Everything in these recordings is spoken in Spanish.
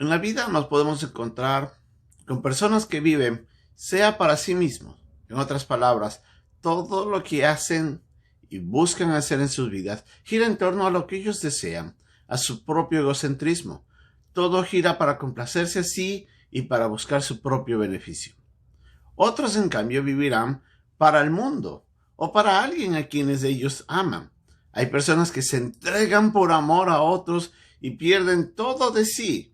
En la vida nos podemos encontrar con personas que viven sea para sí mismos. En otras palabras, todo lo que hacen y buscan hacer en sus vidas gira en torno a lo que ellos desean, a su propio egocentrismo. Todo gira para complacerse a sí y para buscar su propio beneficio. Otros, en cambio, vivirán para el mundo o para alguien a quienes ellos aman. Hay personas que se entregan por amor a otros y pierden todo de sí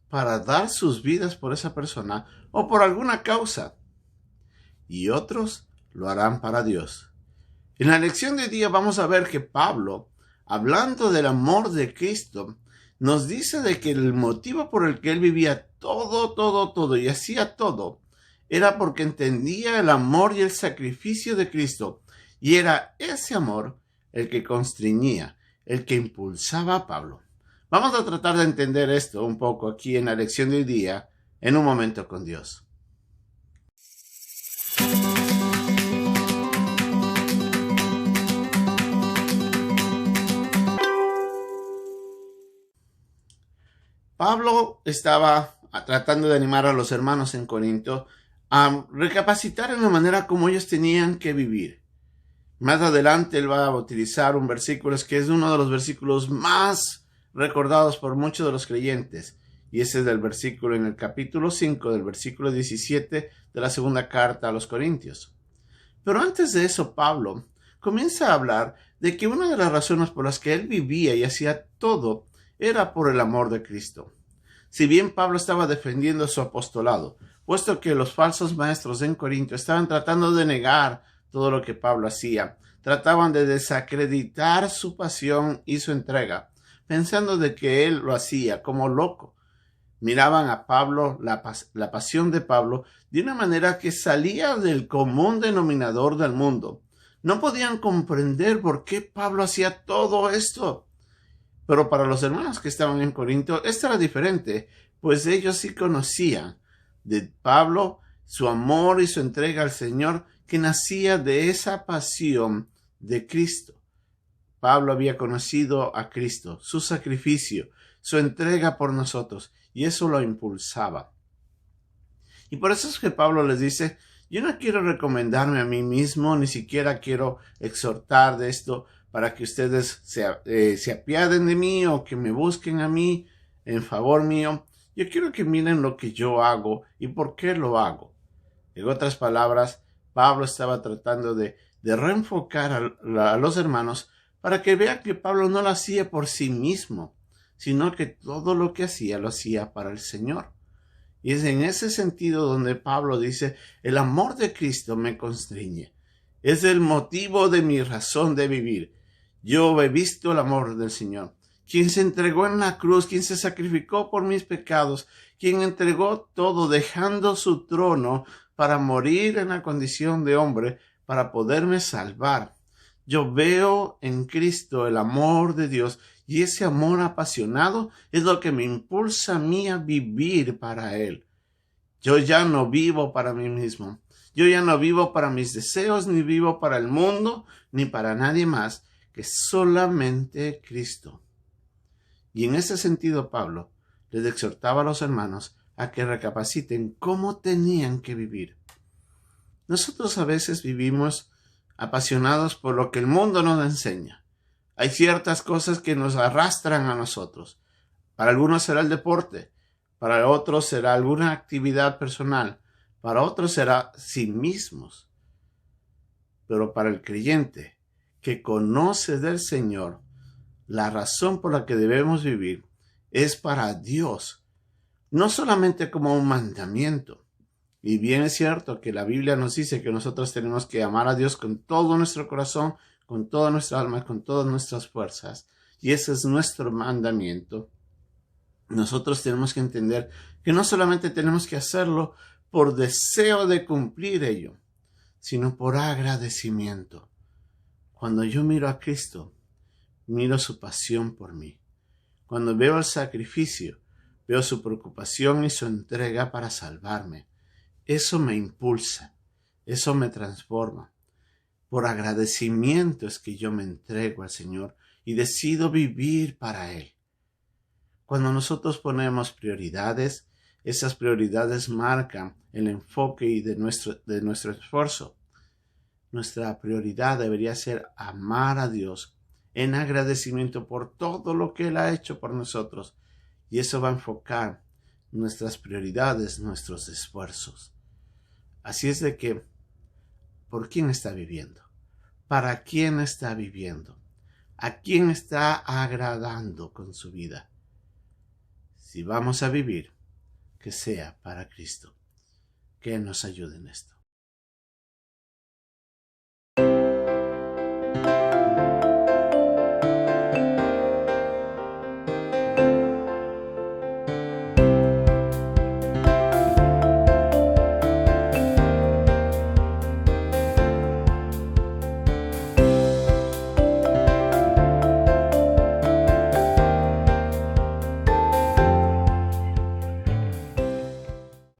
para dar sus vidas por esa persona o por alguna causa. Y otros lo harán para Dios. En la lección de hoy día vamos a ver que Pablo, hablando del amor de Cristo, nos dice de que el motivo por el que él vivía todo y hacía todo era porque entendía el amor y el sacrificio de Cristo, y era ese amor el que constreñía, el que impulsaba a Pablo. Vamos a tratar de entender esto un poco aquí en la lección de hoy día, en un momento con Dios. Pablo estaba tratando de animar a los hermanos en Corinto a recapacitar en la manera como ellos tenían que vivir. Más adelante él va a utilizar un versículo que es uno de los versículos más recordados por muchos de los creyentes, y ese es el versículo en el capítulo 5 del versículo 17 de la segunda carta a los Corintios. Pero antes de eso, Pablo comienza a hablar de que una de las razones por las que él vivía y hacía todo era por el amor de Cristo. Si bien Pablo estaba defendiendo su apostolado, puesto que los falsos maestros en Corinto estaban tratando de negar todo lo que Pablo hacía, trataban de desacreditar su pasión y su entrega, pensando de que él lo hacía como loco. Miraban a Pablo, la pasión de Pablo, de una manera que salía del común denominador del mundo. No podían comprender por qué Pablo hacía todo esto. Pero para los hermanos que estaban en Corinto, esto era diferente, pues ellos sí conocían de Pablo su amor y su entrega al Señor, que nacía de esa pasión de Cristo. Pablo había conocido a Cristo, su sacrificio, su entrega por nosotros, y eso lo impulsaba. Y por eso es que Pablo les dice: yo no quiero recomendarme a mí mismo, ni siquiera quiero exhortar de esto para que ustedes se apiaden de mí o que me busquen a mí en favor mío. Yo quiero que miren lo que yo hago y por qué lo hago. En otras palabras, Pablo estaba tratando de reenfocar a los hermanos para que vean que Pablo no lo hacía por sí mismo, sino que todo lo que hacía lo hacía para el Señor. Y es en ese sentido donde Pablo dice: el amor de Cristo me constriñe. Es el motivo de mi razón de vivir. Yo he visto el amor del Señor, quien se entregó en la cruz, quien se sacrificó por mis pecados, quien entregó todo dejando su trono para morir en la condición de hombre, para poderme salvar. Yo veo en Cristo el amor de Dios, y ese amor apasionado es lo que me impulsa a mí a vivir para Él. Yo ya no vivo para mí mismo. Yo ya no vivo para mis deseos, ni vivo para el mundo, ni para nadie más que solamente Cristo. Y en ese sentido, Pablo les exhortaba a los hermanos a que recapaciten cómo tenían que vivir. Nosotros a veces vivimos apasionados por lo que el mundo nos enseña. Hay ciertas cosas que nos arrastran a nosotros. Para algunos será el deporte, para otros será alguna actividad personal, para otros será sí mismos. Pero para el creyente que conoce del Señor, la razón por la que debemos vivir es para Dios, no solamente como un mandamiento. Y bien es cierto que la Biblia nos dice que nosotros tenemos que amar a Dios con todo nuestro corazón, con toda nuestra alma, con todas nuestras fuerzas. Y ese es nuestro mandamiento. Nosotros tenemos que entender que no solamente tenemos que hacerlo por deseo de cumplir ello, sino por agradecimiento. Cuando yo miro a Cristo, miro su pasión por mí. Cuando veo el sacrificio, veo su preocupación y su entrega para salvarme. Eso me impulsa, eso me transforma. Por agradecimiento es que yo me entrego al Señor y decido vivir para Él. Cuando nosotros ponemos prioridades, esas prioridades marcan el enfoque de nuestro esfuerzo. Nuestra prioridad debería ser amar a Dios en agradecimiento por todo lo que Él ha hecho por nosotros. Y eso va a enfocar nuestras prioridades, nuestros esfuerzos. Así es de que, ¿por quién está viviendo? ¿Para quién está viviendo? ¿A quién está agradando con su vida? Si vamos a vivir, que sea para Cristo. Que nos ayude en esto.